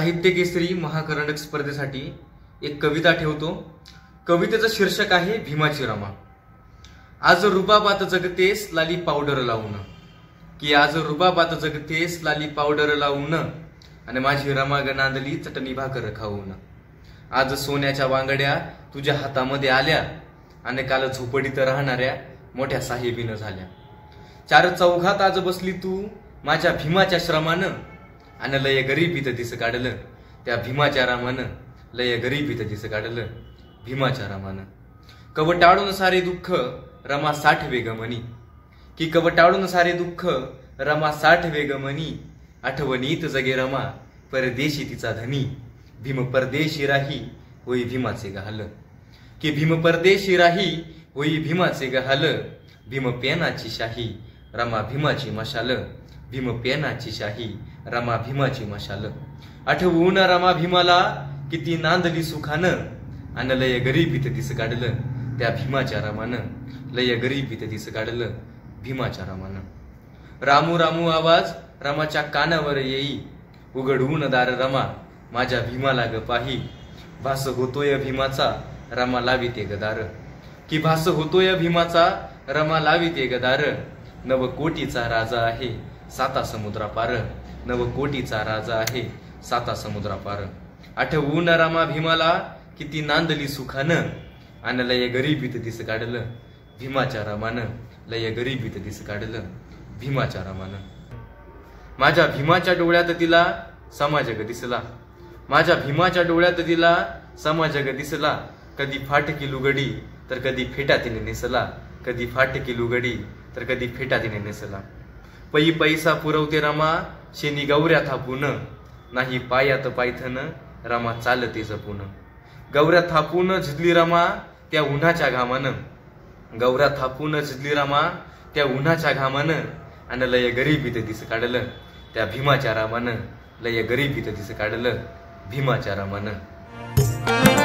साहित्य केसरी महाकर्नाटक स्पर्धेसाठी एक कविता ठेवतो। कवितेचं शीर्षक आहे भीमाची रमा। आज रुबाबात जगतेस लाली पावडर लावून, की आज रुबाबात जगतेस लाली पावडर लावून, आणि माझी रमा नांदली चटणी भाकर खाऊन। आज सोन्याच्या वांगड्या तुझ्या हातामध्ये आल्या, आणि काल झोपडीत राहणाऱ्या मोठ्या साहेबीनं झाल्या। चार चौघात आज बसली तू माझ्या भीमाच्या श्रमानं, आणि लय गरीबीत दिस काढलं त्या भीमाच्या रामानं, लय गरीबीत दिस काढलं भीमाच्या रामानं। कवटाळून सारे दुःख रमा 60 वेगमनी, की कवटाळून सारे दुःख रमा 60 वेगमनी। आठवणीत जगे रमा परदेशी तिचा धनी, भीम परदेशी राही होई भीमाचे गहाल, की भीम परदेशी राही होई भीमाचे गहाल। भीम पेनाची शाही रमा भीमाची मशाल, भीम पेनाची शाही रमा भीमाची मशाल। आठवून रमा भीमाला किती नांदली सुखानं, आणि लय गरीबीत दिस काढलं त्या भीमाच्या रामानं, लय गरीबीत दिस काढलं भीमाच्या रामानं। रामू रामू आवाज रमाच्या कानावर येई, उघडून दार रमा माझ्या भीमाला ग पाही। भास होतोय भीमाचा रमा लाविते गदार, की भास होतोय भीमाचा रमा लाविते गदार। नवकोटीचा राजा आहे 7 समुद्रापार, नवकोटीचा राजा आहे 7 समुद्रापार। आठवून रमा भीमाला किती नांदली सुखानं, आणि लय गरीबीत दिस काढलं भीमाच्या रामानं, लय गरीबीत दिस काढलं भीमाच्या रामानं। माझ्या भीमाच्या डोळ्यात तिला समाजग दिसला, माझ्या भीमाच्या डोळ्यात तिला समाजग दिसला। कधी फाटकी लुगडी तर कधी फेटा तिने नेसला, कधी फाटकी लुगडी तर कधी फेटा तिने नेसला। पै पैसा पुरवते रमा शेनी गौऱ्या थापून, नाही पायात पायथन रमा चालते जपून। गौऱ्या थापून झिजली रमा त्या उन्हाच्या घामानं, गौऱ्या थापून झिजली रमा त्या उन्हाच्या घामानं, आणि लय गरीबीत दिस काढलं त्या भीमाच्या रामानं, लय गरीबीत दिस काढलं भीमाच्या रामानं।